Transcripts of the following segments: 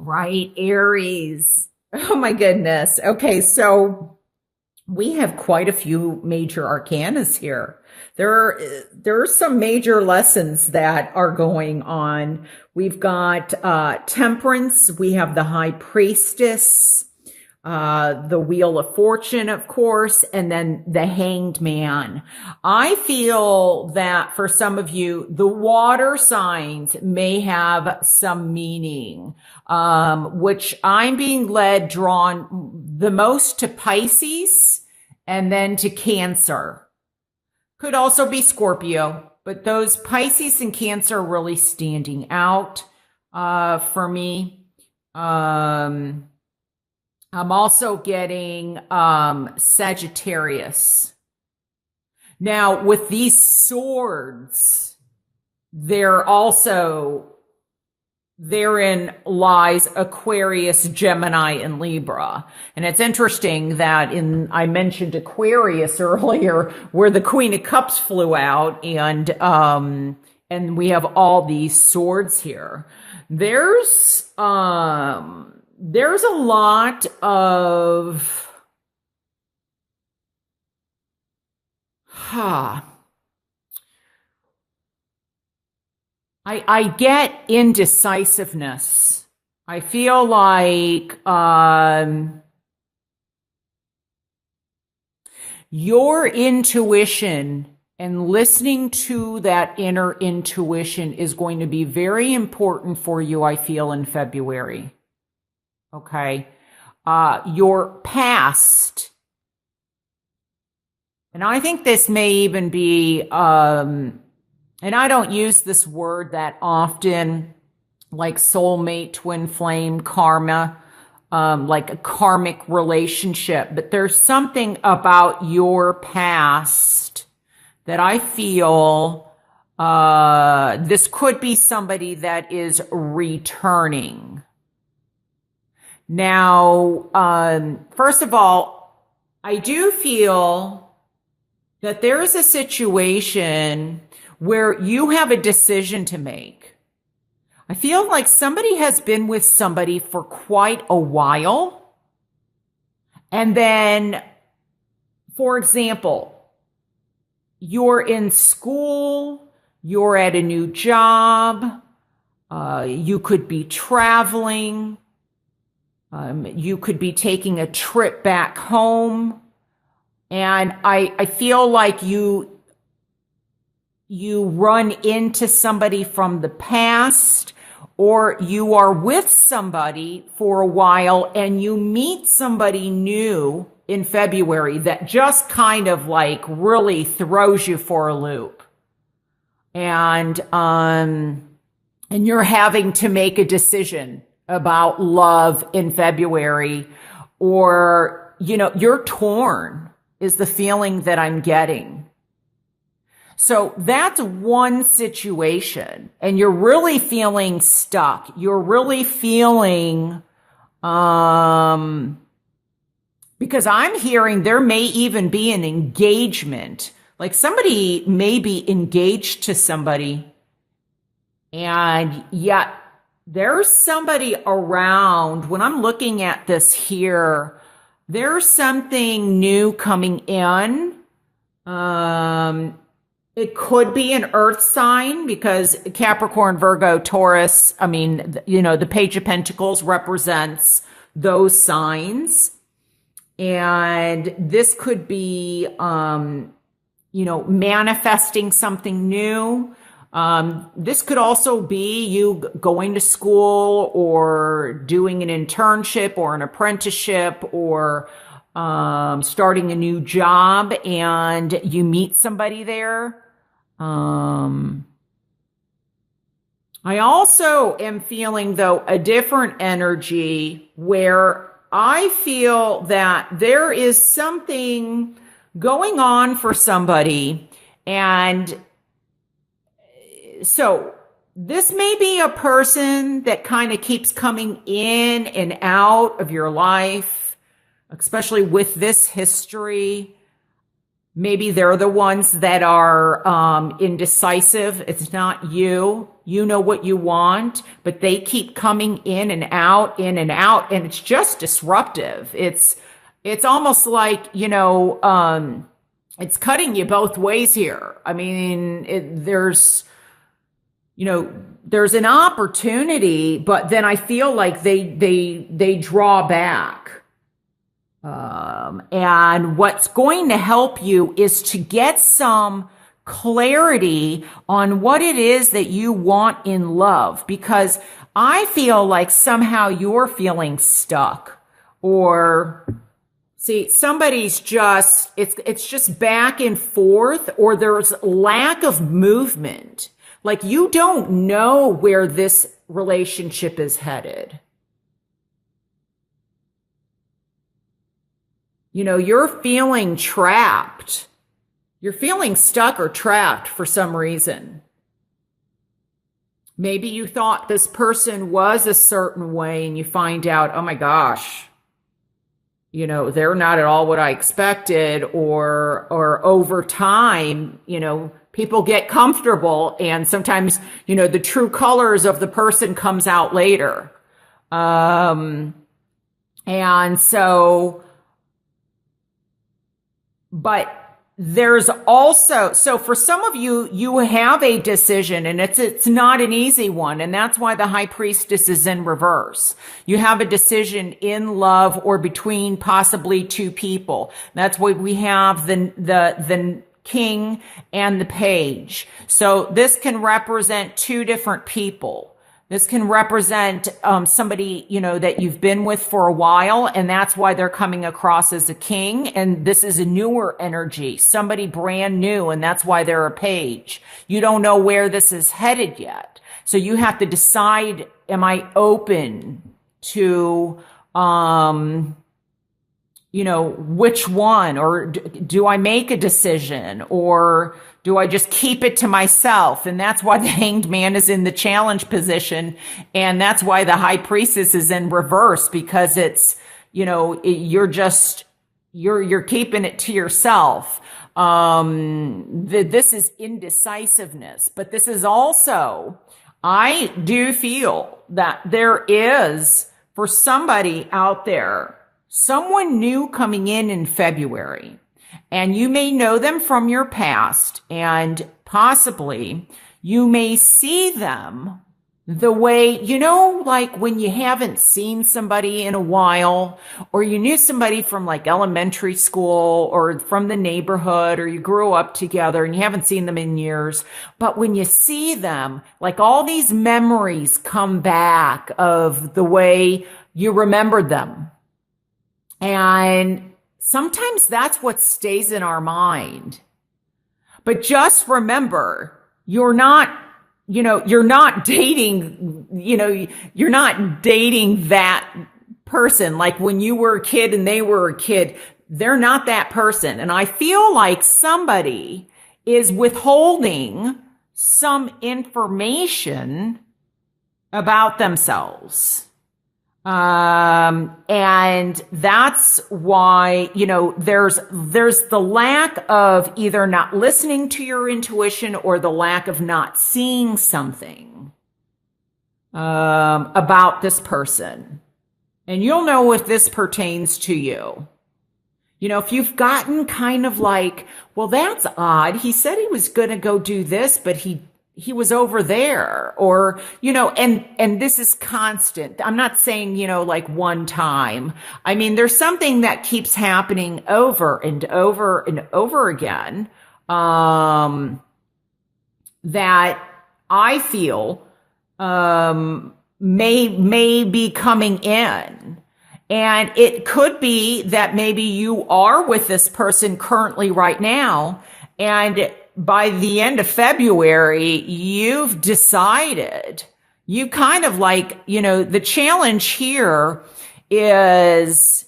right, Aries. Oh my goodness. Okay, so we have quite a few major arcanas here. There are some major lessons that are going on. We've got Temperance, we have the High Priestess, the Wheel of Fortune, of course, and then the Hanged Man. I feel that for some of you, the water signs may have some meaning, which I'm being drawn the most to Pisces and then to Cancer. Could also be Scorpio, but those Pisces and Cancer are really standing out for me. I'm also getting Sagittarius. Now, with these swords, therein lies Aquarius, Gemini, and Libra. And it's interesting that I mentioned Aquarius earlier, where the Queen of Cups flew out, and we have all these swords here. There's a lot of I get indecisiveness. I feel like your intuition and listening to that inner intuition is going to be very important for you, I feel, in February. Okay. Your past. And I think this may even be, and I don't use this word that often, like soulmate, twin flame, karma, like a karmic relationship. But there's something about your past that I feel this could be somebody that is returning. Now, first of all, I do feel that there is a situation where you have a decision to make. I feel like somebody has been with somebody for quite a while. And then, for example, you're in school, you're at a new job, you could be traveling, you could be taking a trip back home. And I feel like you run into somebody from the past, or you are with somebody for a while and you meet somebody new in February that just kind of like really throws you for a loop. And you're having to make a decision about love in February, or, you're torn is the feeling that I'm getting. So that's one situation, and you're really feeling stuck. You're really feeling, because I'm hearing there may even be an engagement. Like somebody may be engaged to somebody, and yet there's somebody around. When I'm looking at this here, there's something new coming in. It could be an earth sign, because Capricorn, Virgo, Taurus, the Page of Pentacles represents those signs. And this could be, manifesting something new. This could also be you going to school or doing an internship or an apprenticeship, or starting a new job, and you meet somebody there. I also am feeling, though, a different energy where I feel that there is something going on for somebody. And so this may be a person that kind of keeps coming in and out of your life, especially with this history. Maybe they're the ones that are indecisive. It's not you. You know what you want, but they keep coming in and out, and it's just disruptive. It's almost like, it's cutting you both ways here. I mean, there's an opportunity, but then I feel like they draw back. And what's going to help you is to get some clarity on what it is that you want in love, because I feel like somehow you're feeling stuck, or see, somebody's just, it's just back and forth, or there's lack of movement. Like you don't know where this relationship is headed. You're feeling trapped. You're feeling stuck or trapped for some reason. Maybe you thought this person was a certain way and you find out, oh my gosh, they're not at all what I expected, or over time, people get comfortable and sometimes, the true colors of the person comes out later. And so, but there's also, so for some of you, you have a decision, and it's not an easy one. And that's why the High Priestess is in reverse. You have a decision in love or between possibly two people. That's why we have the King and the Page. So this can represent two different people. This can represent somebody, that you've been with for a while, and that's why they're coming across as a king. And this is a newer energy, somebody brand new, and that's why they're a page. You don't know where this is headed yet. So you have to decide, am I open to, which one, or do I make a decision, or do I just keep it to myself? And that's why the Hanged Man is in the challenge position. And that's why the High Priestess is in reverse, because it's, you're keeping it to yourself. This is indecisiveness, but this is also, I do feel that there is, for somebody out there, someone new coming in February, and you may know them from your past, and possibly you may see them the way, like when you haven't seen somebody in a while, or you knew somebody from like elementary school or from the neighborhood, or you grew up together and you haven't seen them in years. But when you see them, like all these memories come back of the way you remembered them. And sometimes that's what stays in our mind. But just remember, you're not dating, you're not dating that person. Like when you were a kid and they were a kid, they're not that person. And I feel like somebody is withholding some information about themselves. And that's why, there's the lack of either not listening to your intuition or the lack of not seeing something, about this person. And you'll know if this pertains to you. If you've gotten kind of like, well, that's odd. He said he was going to go do this, but he was over there, or, and this is constant. I'm not saying, like one time. I mean, there's something that keeps happening over and over and over again, that I feel, may be coming in. And it could be that maybe you are with this person currently right now, and by the end of February, you've decided, you kind of like, the challenge here is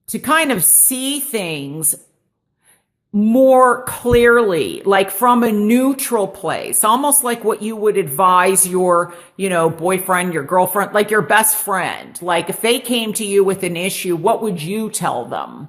to kind of see things more clearly, like from a neutral place, almost like what you would advise your, boyfriend, your girlfriend, like your best friend. Like if they came to you with an issue, what would you tell them?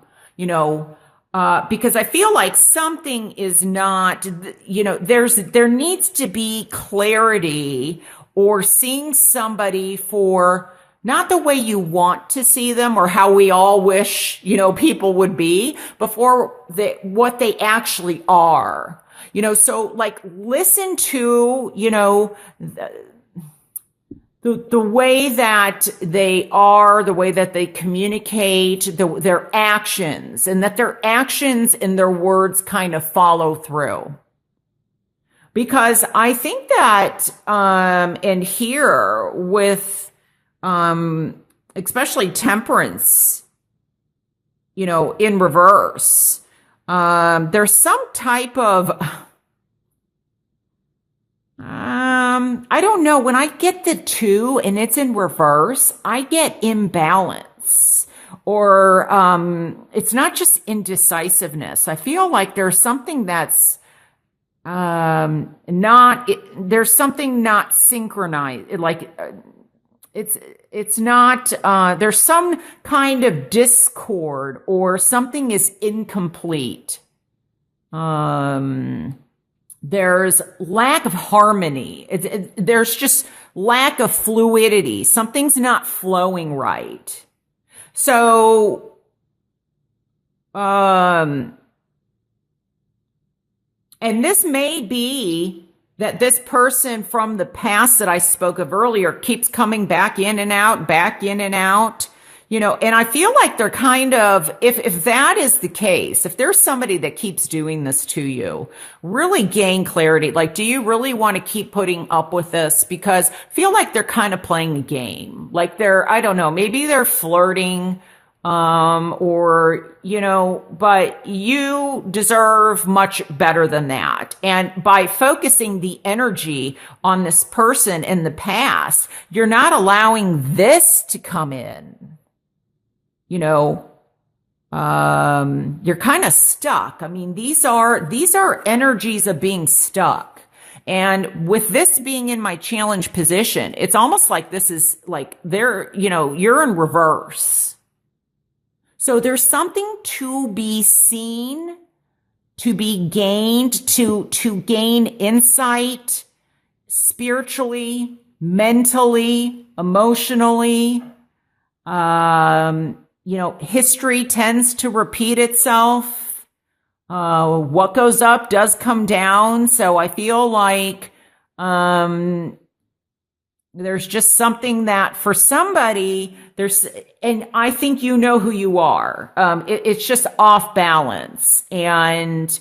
Because I feel like something is not, there needs to be clarity or seeing somebody for not the way you want to see them or how we all wish, people would be, but for what they actually are. So like listen to, the way that they are, the way that they communicate, their actions, and that their actions and their words kind of follow through. Because I think that, and here with, especially temperance, in reverse, there's some type of, I don't know. When I get the 2 and it's in reverse, I get imbalance or, it's not just indecisiveness. I feel like there's something that's, there's something not synchronized. Like, it's not, there's some kind of discord or something is incomplete. There's lack of harmony. There's just lack of fluidity. Something's not flowing right. So, and this may be that this person from the past that I spoke of earlier keeps coming back in and out, back in and out. And I feel like they're kind of, if that is the case, if there's somebody that keeps doing this to you, really gain clarity. Like, do you really want to keep putting up with this? Because I feel like they're kind of playing a game. Like I don't know, maybe they're flirting, but you deserve much better than that. And by focusing the energy on this person in the past, you're not allowing this to come in. You're kind of stuck. I mean, these are energies of being stuck. And with this being in my challenge position, it's almost like this is like you're in reverse. So there's something to be seen, to be gained, to gain insight spiritually, mentally, emotionally. History tends to repeat itself. What goes up does come down. So I feel like, there's just something that for somebody and I think you know who you are. It's just off balance. And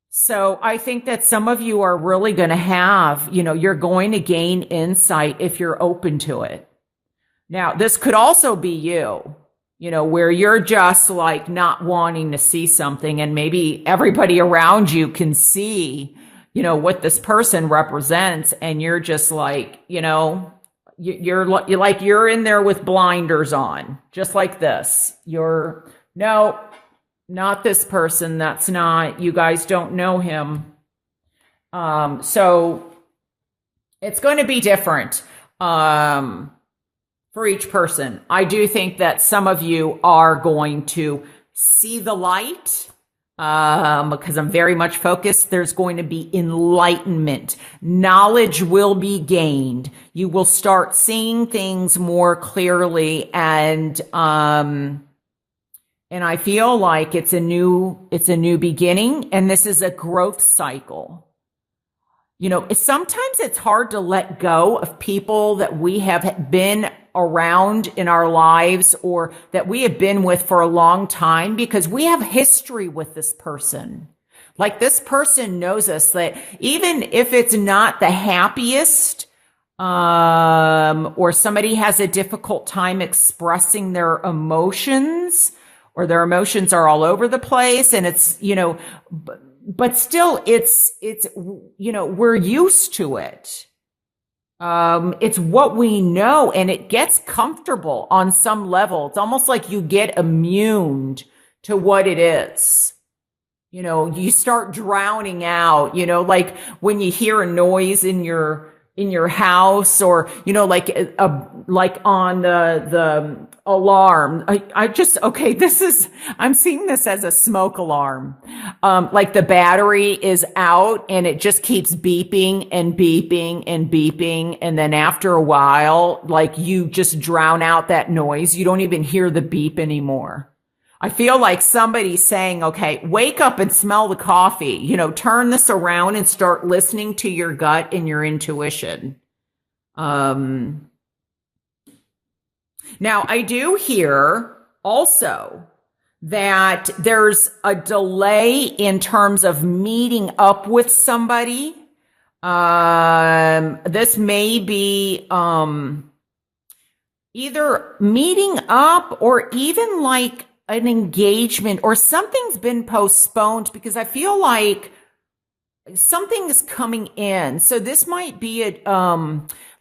so I think that some of you are really going to have, you're going to gain insight if you're open to it. Now, this could also be you, where you're just like not wanting to see something and maybe everybody around you can see, what this person represents. And you're just like, you're in there with blinders on, just like this. No, not this person. That's not, you guys don't know him. So it's going to be different. For each person. I do think that some of you are going to see the light, because I'm very much focused. There's going to be enlightenment. Knowledge will be gained. You will start seeing things more clearly, and I feel like it's a new beginning, and this is a growth cycle. Sometimes it's hard to let go of people that we have been around in our lives or that we have been with for a long time because we have history with this person. Like this person knows us, that even if it's not the happiest, or somebody has a difficult time expressing their emotions, or their emotions are all over the place, and it's, but still it's, we're used to it. It's what we know, and it gets comfortable on some level. It's almost like you get immune to what it is. You start drowning out, like when you hear a noise in your house, or, like on the alarm. I just, okay, I'm seeing this as a smoke alarm. Like the battery is out and it just keeps beeping and beeping and beeping. And then after a while, like you just drown out that noise. You don't even hear the beep anymore. I feel like somebody's saying, okay, wake up and smell the coffee. Turn this around and start listening to your gut and your intuition. Now, I do hear also that there's a delay in terms of meeting up with somebody. This may be either meeting up or even like an engagement, or something's been postponed, because I feel like something is coming in. So this might be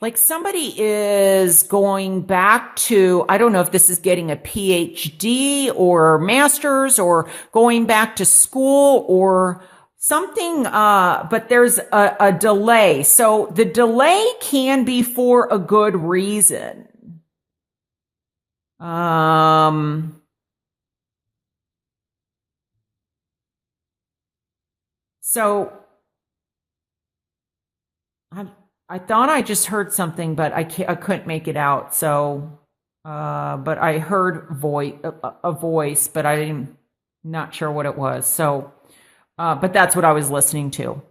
like somebody is going back to, I don't know if this is getting a PhD or master's or going back to school or something, but there's a delay. So the delay can be for a good reason. So I thought I just heard something, but I couldn't make it out. So, but I heard a voice, but not sure what it was. So, but that's what I was listening to.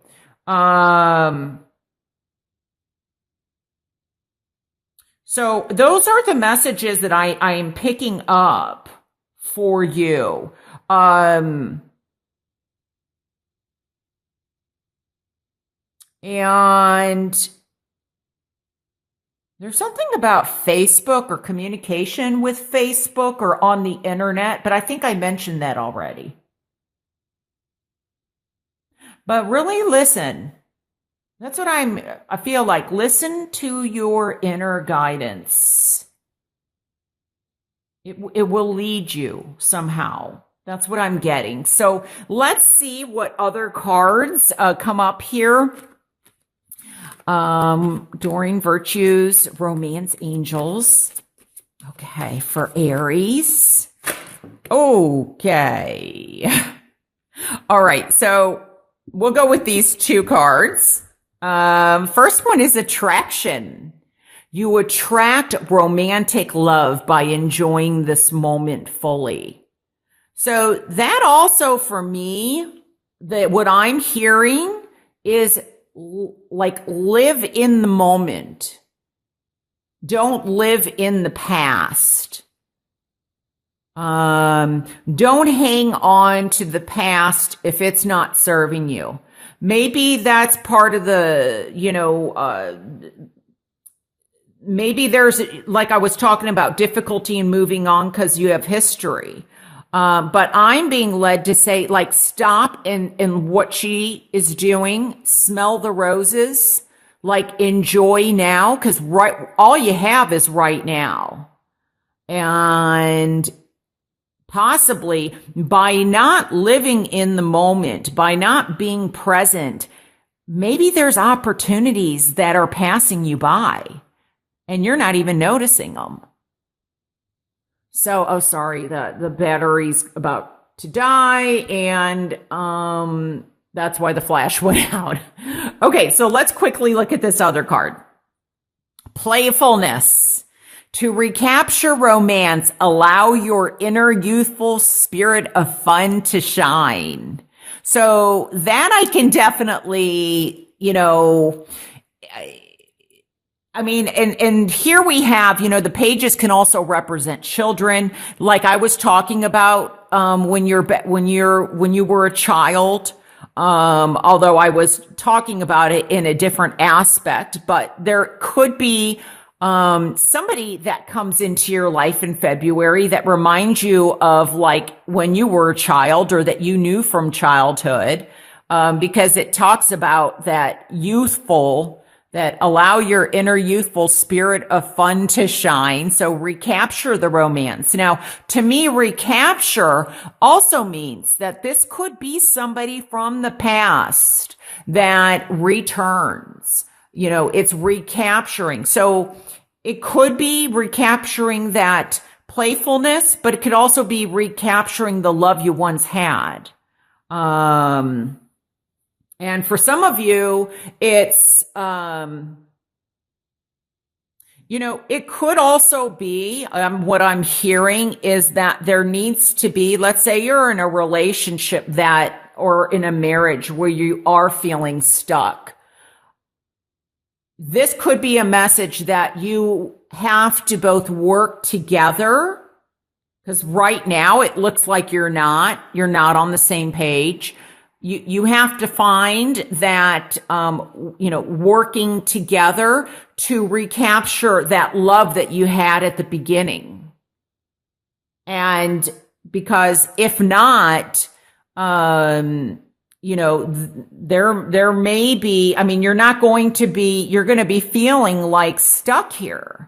So those are the messages that I am picking up for you. And there's something about Facebook or communication with Facebook or on the internet, but I think I mentioned that already. But really listen. That's what I feel like. Listen to your inner guidance. It will lead you somehow. That's what I'm getting. So let's see what other cards come up here. Doreen Virtues, Romance Angels. Okay, for Aries. Okay. All right, so we'll go with these two cards. First one is attraction. You attract romantic love by enjoying this moment fully. So that also for me, that what I'm hearing is like live in the moment. Don't live in the past. Don't hang on to the past if it's not serving you. Maybe that's part of the, maybe there's, like I was talking about, difficulty in moving on because you have history. But I'm being led to say, like, stop in what she is doing, smell the roses, like enjoy now, because all you have is right now. And possibly by not living in the moment, by not being present, maybe there's opportunities that are passing you by and you're not even noticing them. So, sorry, the battery's about to die, and that's why the flash went out. Okay, so let's quickly look at this other card. Playfulness. To recapture romance, allow your inner youthful spirit of fun to shine. So that I can definitely, I mean, and here we have, the pages can also represent children. Like I was talking about, when you were a child, although I was talking about it in a different aspect, but there could be, somebody that comes into your life in February that reminds you of like when you were a child or that you knew from childhood, because it talks about that that allow your inner youthful spirit of fun to shine. So recapture the romance. Now, to me, recapture also means that this could be somebody from the past that returns. It's recapturing. So it could be recapturing that playfulness, but it could also be recapturing the love you once had. And for some of you, it's, it could also be, what I'm hearing is that there needs to be, let's say you're in a relationship or in a marriage where you are feeling stuck. This could be a message that you have to both work together, because right now it looks like you're not on the same page. You have to find that, working together to recapture that love that you had at the beginning. And because if not, there may be, you're going to be feeling like stuck here.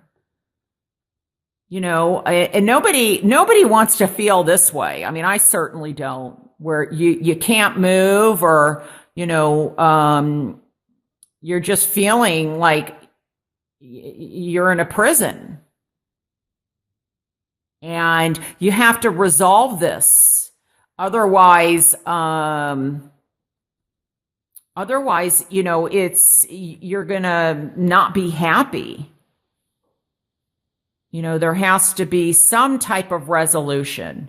And nobody wants to feel this way. I certainly don't, where you can't move, or, you're just feeling like you're in a prison. And you have to resolve this. Otherwise, you're going to not be happy. There has to be some type of resolution.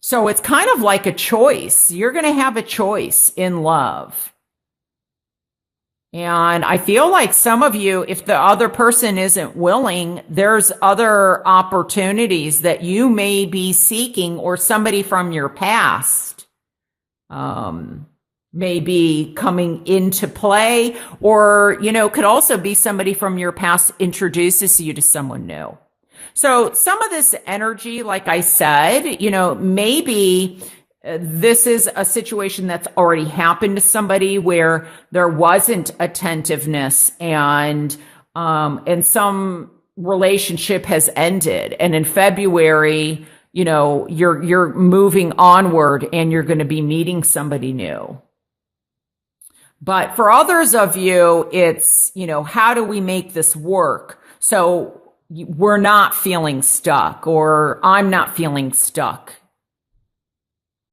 So it's kind of like a choice. You're going to have a choice in love. And I feel like some of you, if the other person isn't willing, there's other opportunities that you may be seeking, or somebody from your past may be coming into play, or, could also be somebody from your past introduces you to someone new. So some of this energy, like I said, maybe this is a situation that's already happened to somebody where there wasn't attentiveness, and some relationship has ended. And in February, you're moving onward and you're going to be meeting somebody new. But for others of you, it's, how do we make this work? So we're not feeling stuck, or I'm not feeling stuck